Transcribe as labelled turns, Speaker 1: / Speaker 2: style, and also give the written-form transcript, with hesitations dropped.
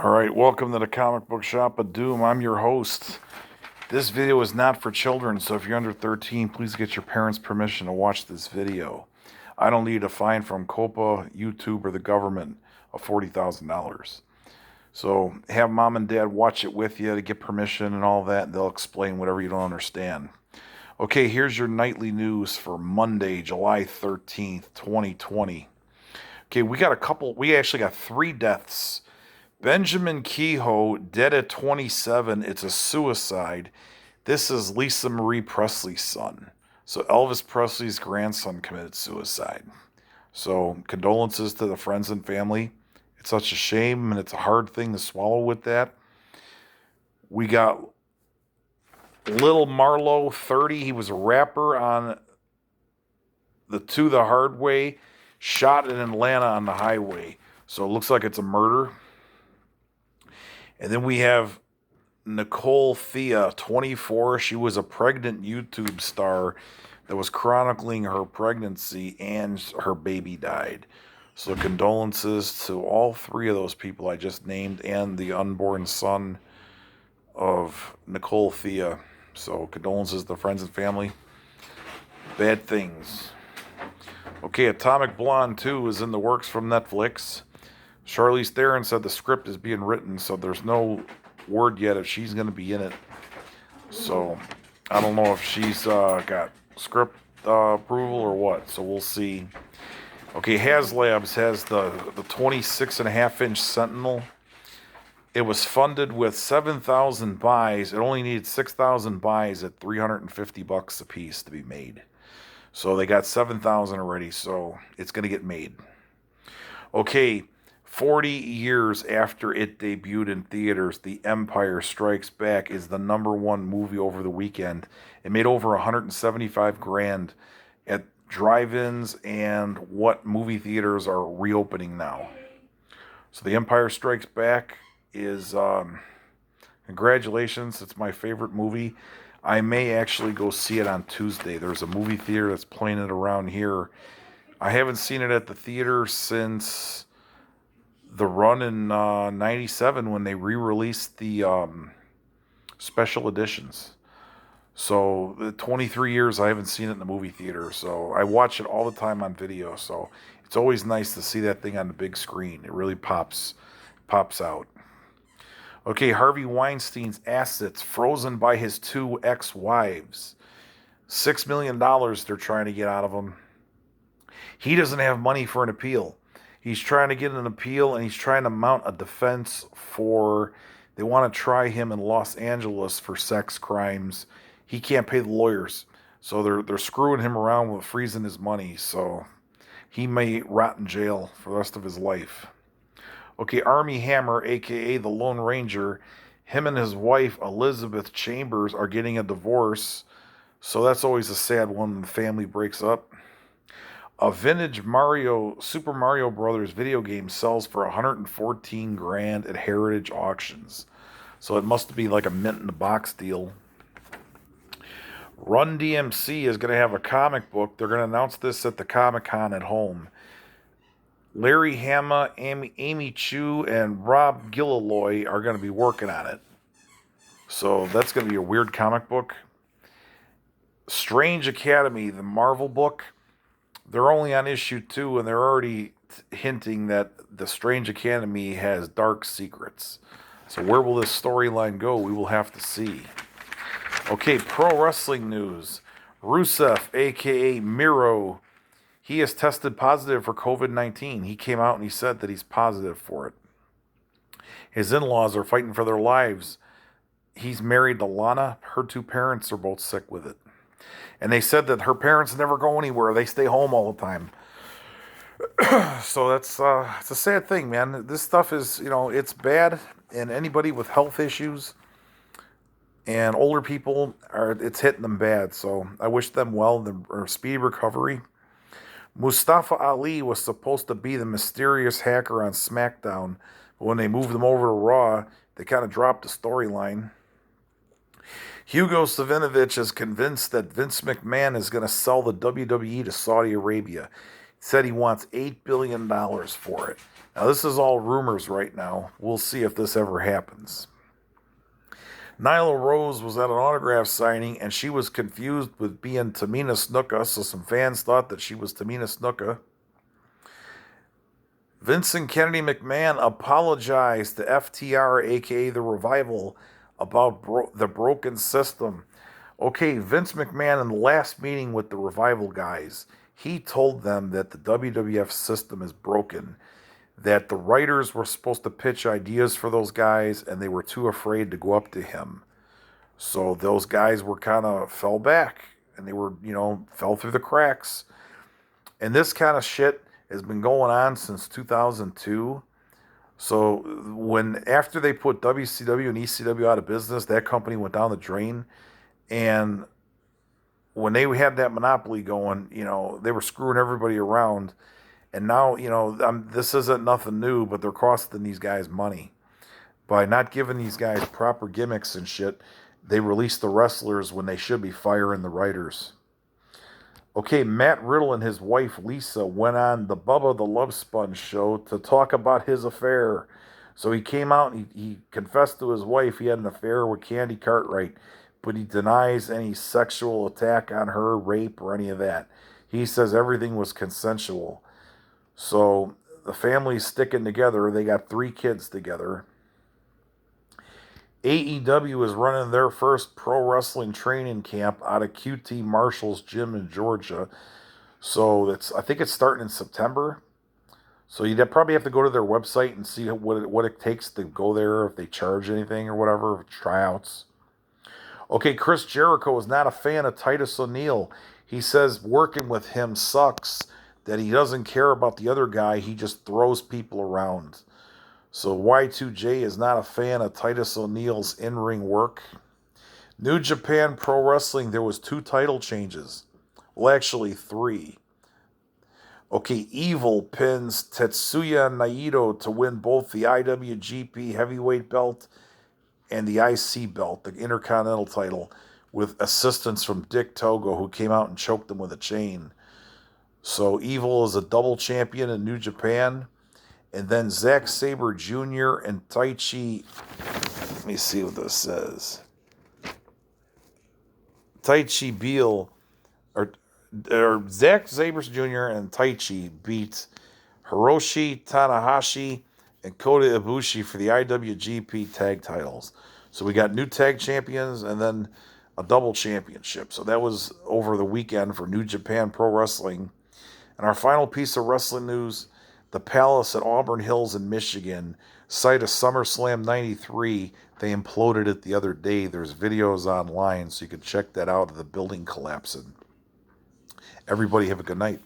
Speaker 1: All right, welcome to the Comic Book Shop of Doom. I'm your host. This video is not for children, so if you're under 13, please get your parents' permission to watch this video. I don't need a fine from COPA, YouTube, or the government of $40,000. So have mom and dad watch it with you to get permission and all that, and they'll explain whatever you don't understand. Okay, here's your nightly news for Monday, July 13th, 2020. Okay, we actually got 3 deaths. Benjamin Kehoe, dead at 27. It's a suicide. This is Lisa Marie Presley's son. So Elvis Presley's grandson committed suicide. So condolences to the friends and family. It's such a shame, and it's a hard thing to swallow with that. We got Lil Marlowe, 30. He was a rapper on the To the Hard Way, shot in Atlanta on the highway. So it looks like it's a murder. And then we have Nicole Thea, 24. She was a pregnant YouTube star that was chronicling her pregnancy, and her baby died. So condolences to all 3 of those people I just named and the unborn son of Nicole Thea. So condolences to friends and family. Bad things. Okay, Atomic Blonde 2 is in the works from Netflix. Charlize Theron said the script is being written, so there's no word yet if she's going to be in it. So I don't know if she's got script approval or what, so we'll see. Okay, HasLabs has the 26.5-inch Sentinel. It was funded with 7,000 buys. It only needed 6,000 buys at $350 a piece to be made. So they got 7,000 already, so it's going to get made. Okay, 40 years after it debuted in theaters, The Empire Strikes Back is the #1 movie over the weekend. It made over $175,000 at drive-ins and what movie theaters are reopening now. So The Empire Strikes Back is, congratulations, it's my favorite movie. I may actually go see it on Tuesday. There's a movie theater that's playing it around here. I haven't seen it at the theater since the run in 97 when they re-released the special editions. So the 23 years I haven't seen it in the movie theater. So I watch it all the time on video. So it's always nice to see that thing on the big screen. It really pops out. Okay, Harvey Weinstein's assets frozen by his 2 ex-wives. $6 million they're trying to get out of him. He doesn't have money for an appeal. He's trying to get an appeal, and he's trying to mount a defense for, they want to try him in Los Angeles for sex crimes. He can't pay the lawyers. So they're screwing him around with freezing his money. So he may rot in jail for the rest of his life. Okay, Armie Hammer, a.k.a. the Lone Ranger, him and his wife, Elizabeth Chambers, are getting a divorce. So that's always a sad one when the family breaks up. A vintage Super Mario Brothers video game sells for $114,000 at Heritage Auctions. So it must be like a mint in the box deal. Run DMC is going to have a comic book. They're going to announce this at the Comic-Con at home. Larry Hama, Amy Chu, and Rob Gilloy are going to be working on it. So that's going to be a weird comic book. Strange Academy, the Marvel book. They're only on issue 2, and they're already hinting that the Strange Academy has dark secrets. So where will this storyline go? We will have to see. Okay, pro wrestling news. Rusev, a.k.a. Miro, he has tested positive for COVID-19. He came out and he said that he's positive for it. His in-laws are fighting for their lives. He's married to Lana. Her 2 parents are both sick with it. And they said that her parents never go anywhere. They stay home all the time. So that's it's a sad thing, man. This stuff is, it's bad. And anybody with health issues and older people, it's hitting them bad. So I wish them well, or speedy recovery. Mustafa Ali was supposed to be the mysterious hacker on SmackDown. But when they moved him over to Raw, they kind of dropped the storyline. Hugo Savinovich is convinced that Vince McMahon is going to sell the WWE to Saudi Arabia. He said he wants $8 billion for it. Now, this is all rumors right now. We'll see if this ever happens. Nyla Rose was at an autograph signing, and she was confused with being Tamina Snuka, so some fans thought that she was Tamina Snuka. Vincent Kennedy McMahon apologized to FTR, aka The Revival, about the broken system. Okay, Vince McMahon, in the last meeting with the Revival guys, he told them that the WWF system is broken, that the writers were supposed to pitch ideas for those guys, and they were too afraid to go up to him. So those guys were kind of fell back, and they were, fell through the cracks. And this kind of shit has been going on since 2002. So after they put WCW and ECW out of business, that company went down the drain. And when they had that monopoly going, they were screwing everybody around. And now, this isn't nothing new, but they're costing these guys money. By not giving these guys proper gimmicks and shit, they release the wrestlers when they should be firing the writers. Okay, Matt Riddle and his wife Lisa went on the Bubba the Love Sponge show to talk about his affair. So he came out and he confessed to his wife he had an affair with Candy Cartwright, but he denies any sexual attack on her, rape, or any of that. He says everything was consensual. So the family's sticking together. They got 3 kids together. AEW is running their first pro wrestling training camp out of QT Marshall's gym in Georgia. So I think it's starting in September. So you'd probably have to go to their website and see what it takes to go there, if they charge anything or whatever, tryouts. Okay, Chris Jericho is not a fan of Titus O'Neil. He says working with him sucks, that he doesn't care about the other guy. He just throws people around. So Y2J is not a fan of Titus O'Neil's in-ring work. New Japan Pro Wrestling, there was 2 title changes. Well, actually 3. Okay, Evil pins Tetsuya Naito to win both the IWGP Heavyweight Belt and the IC Belt, the Intercontinental title, with assistance from Dick Togo, who came out and choked him with a chain. So Evil is a double champion in New Japan. And then Zack Sabre Jr. and Taichi, let me see what this says. Taichi Beal, or Zack Sabre Jr. and Taichi beat Hiroshi Tanahashi and Kota Ibushi for the IWGP tag titles. So we got new tag champions and then a double championship. So that was over the weekend for New Japan Pro Wrestling. And our final piece of wrestling news, the Palace at Auburn Hills in Michigan, site of SummerSlam 93. They imploded it the other day. There's videos online, so you can check that out of the building collapsing. Everybody have a good night.